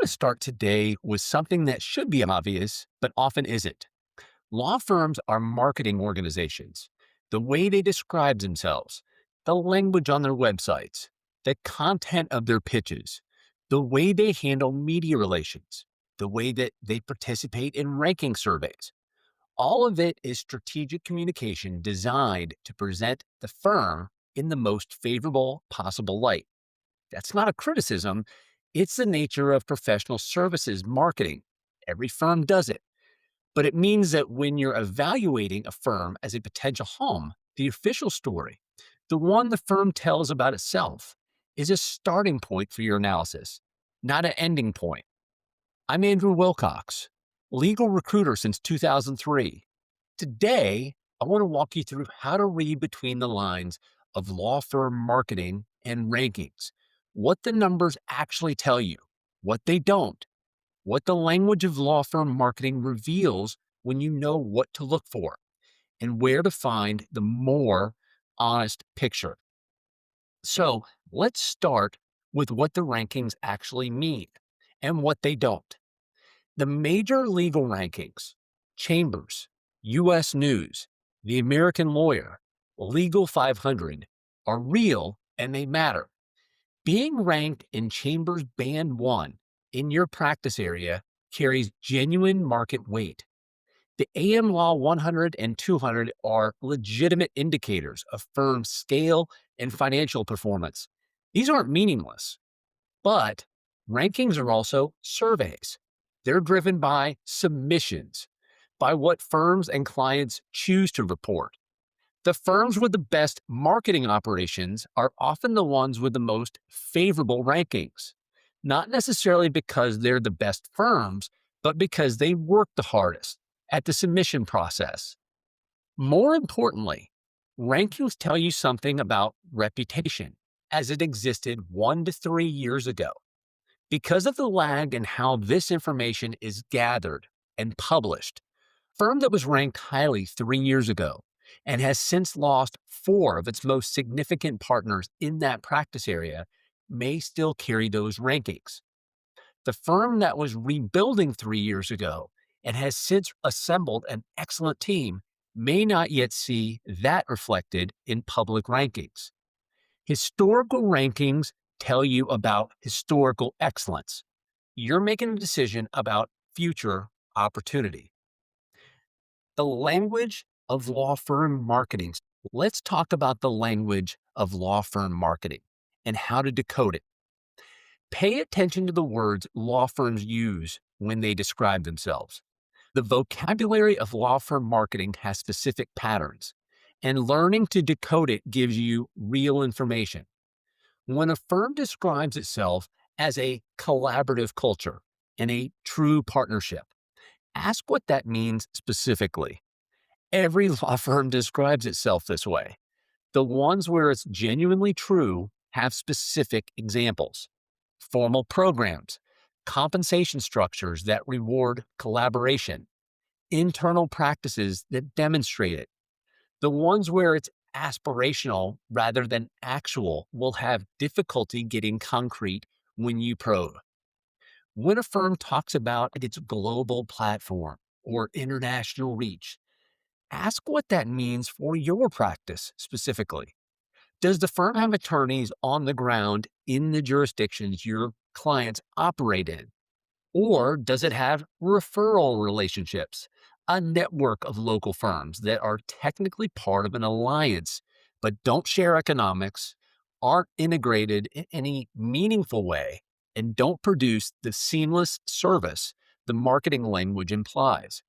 want to start today with something that should be obvious, but often isn't. Law firms are marketing organizations. The way they describe themselves, the language on their websites, the content of their pitches, the way they handle media relations, the way that they participate in ranking surveys. All of it is strategic communication designed to present the firm in the most favorable possible light. That's not a criticism. It's the nature of professional services marketing. Every firm does it. But it means that when you're evaluating a firm as a potential home, the official story, the one the firm tells about itself, is a starting point for your analysis, not an ending point. I'm Andrew Wilcox, legal recruiter since 2003. Today, I want to walk you through how to read between the lines of law firm marketing and rankings, what the numbers actually tell you, what they don't, what the language of law firm marketing reveals when you know what to look for, and where to find the more honest picture. So let's start with what the rankings actually mean and what they don't. The major legal rankings, Chambers, U.S. News, The American Lawyer, Legal 500, are real and they matter. Being ranked in Chambers Band 1 in your practice area carries genuine market weight. The AmLaw 100 and 200 are legitimate indicators of firm scale and financial performance. These aren't meaningless, but rankings are also surveys. They're driven by submissions, by what firms and clients choose to report. The firms with the best marketing operations are often the ones with the most favorable rankings, not necessarily because they're the best firms, but because they work the hardest at the submission process. More importantly, rankings tell you something about reputation as it existed 1 to 3 years ago. Because of the lag in how this information is gathered and published, a firm that was ranked highly 3 years ago and has since lost 4 of its most significant partners in that practice area may still carry those rankings. The firm that was rebuilding 3 years ago and has since assembled an excellent team may not yet see that reflected in public rankings. Historical rankings tell you about historical excellence. You're making a decision about future opportunity. The language of law firm marketing. Let's talk about the language of law firm marketing and how to decode it. Pay attention to the words law firms use when they describe themselves. The vocabulary of law firm marketing has specific patterns, and learning to decode it gives you real information. When a firm describes itself as a collaborative culture and a true partnership, ask what that means specifically. Every law firm describes itself this way. The ones where it's genuinely true have specific examples: formal programs, compensation structures that reward collaboration, internal practices that demonstrate it. The ones where it's aspirational rather than actual will have difficulty getting concrete when you probe. When a firm talks about its global platform or international reach, ask what that means for your practice specifically. Does the firm have attorneys on the ground in the jurisdictions your clients operate in? Or does it have referral relationships, a network of local firms that are technically part of an alliance but don't share economics, aren't integrated in any meaningful way, and don't produce the seamless service the marketing language implies?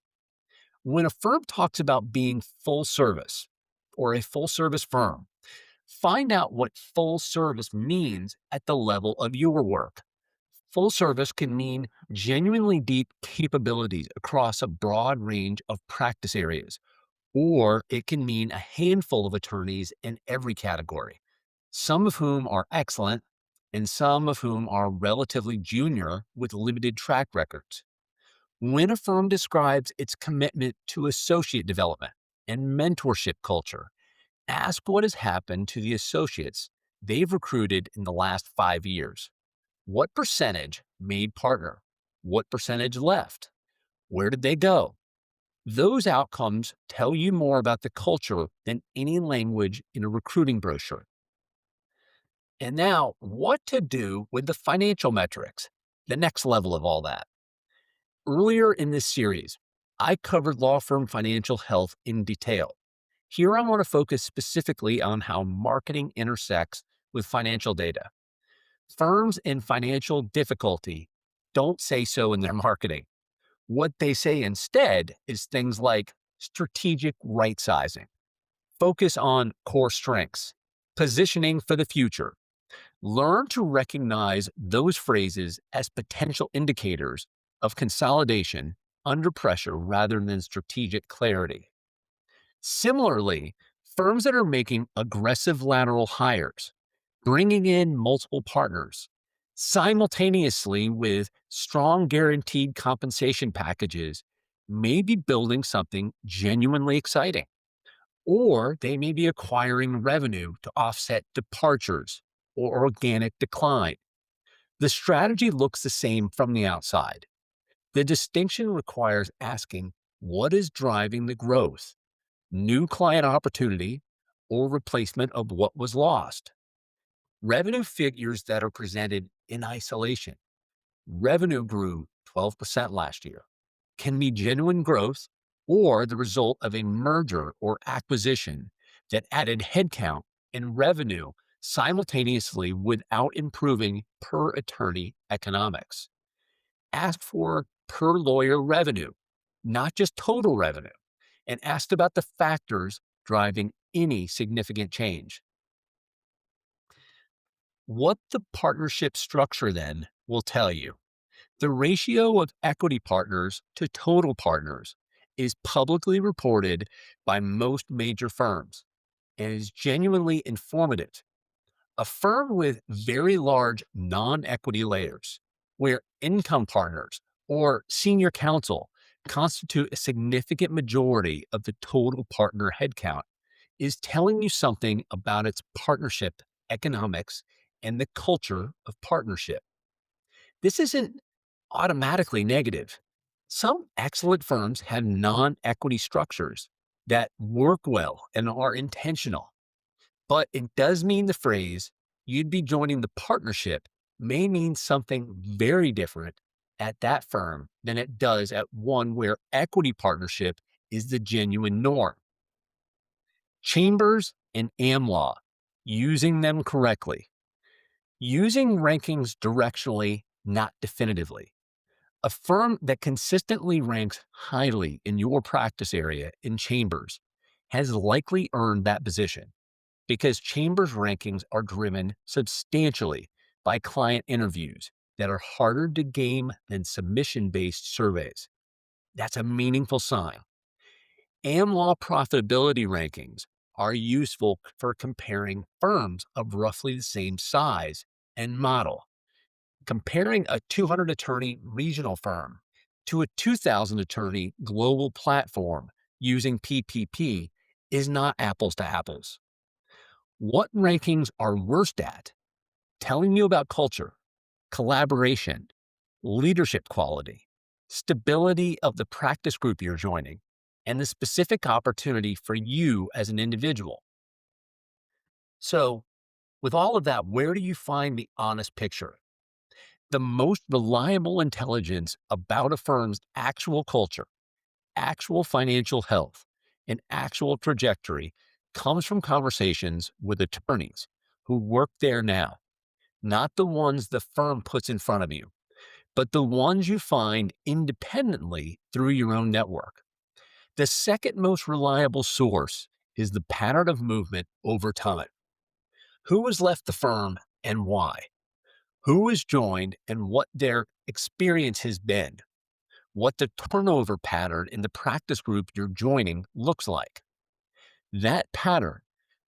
When a firm talks about being full service or a full service firm, find out what full service means at the level of your work. Full service can mean genuinely deep capabilities across a broad range of practice areas, or it can mean a handful of attorneys in every category, some of whom are excellent and some of whom are relatively junior with limited track records. When a firm describes its commitment to associate development and mentorship culture, ask what has happened to the associates they've recruited in the last 5 years. What percentage made partner, what percentage left, where did they go. Those outcomes tell you more about the culture than any language in a recruiting brochure. And now, what to do with the financial metrics, the next level of all that. Earlier in this series, I covered law firm financial health in detail. Here, I want to focus specifically on how marketing intersects with financial data. Firms in financial difficulty don't say so in their marketing. What they say instead is things like strategic right sizing, focus on core strengths, positioning for the future. Learn to recognize those phrases as potential indicators of consolidation under pressure rather than strategic clarity. Similarly, firms that are making aggressive lateral hires, bringing in multiple partners, simultaneously with strong guaranteed compensation packages, may be building something genuinely exciting. Or they may be acquiring revenue to offset departures or organic decline. The strategy looks the same from the outside. The distinction requires asking, what is driving the growth? New client opportunity or replacement of what was lost? Revenue figures that are presented in isolation. Revenue grew 12% last year, can be genuine growth or the result of a merger or acquisition that added headcount and revenue simultaneously without improving per attorney economics. Ask for per lawyer revenue, not just total revenue, and asked about the factors driving any significant change. What the partnership structure then will tell you. The ratio of equity partners to total partners is publicly reported by most major firms and is genuinely informative. A firm with very large non-equity layers, where income partners or senior counsel constitute a significant majority of the total partner headcount, is telling you something about its partnership economics and the culture of partnership. This isn't automatically negative. Some excellent firms have non equity structures that work well and are intentional, but it does mean the phrase, you'd be joining the partnership, may mean something very different at that firm than it does at one where equity partnership is the genuine norm. Chambers and AmLaw, using them correctly. Using rankings directionally, not definitively. A firm that consistently ranks highly in your practice area in Chambers has likely earned that position because Chambers rankings are driven substantially by client interviews that are harder to game than submission-based surveys. That's a meaningful sign. AmLaw profitability rankings are useful for comparing firms of roughly the same size and model. Comparing a 200 attorney regional firm to a 2,000 attorney global platform using PPP is not apples to apples. What rankings are worst at? Telling you about culture, collaboration, leadership quality, stability of the practice group you're joining, and the specific opportunity for you as an individual. So, with all of that, where do you find the honest picture? The most reliable intelligence about a firm's actual culture, actual financial health, and actual trajectory comes from conversations with attorneys who work there now, not the ones the firm puts in front of you, but the ones you find independently through your own network. The second most reliable source is the pattern of movement over time. Who has left the firm and why? Who has joined and what their experience has been? What the turnover pattern in the practice group you're joining looks like. That pattern,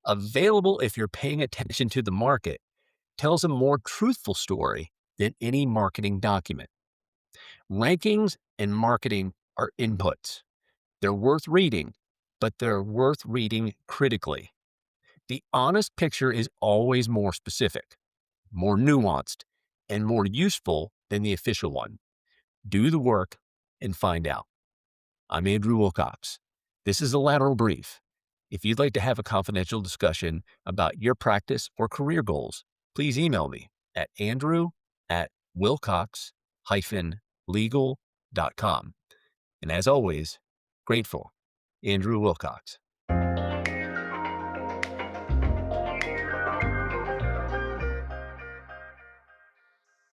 available if you're paying attention to the market, tells a more truthful story than any marketing document. Rankings and marketing are inputs. They're worth reading, but they're worth reading critically. The honest picture is always more specific, more nuanced, and more useful than the official one. Do the work and find out. I'm Andrew Wilcox. This is a Lateral Brief. If you'd like to have a confidential discussion about your practice or career goals, please email me at andrew@wilcox-legal.com. And as always, grateful, Andrew Wilcox.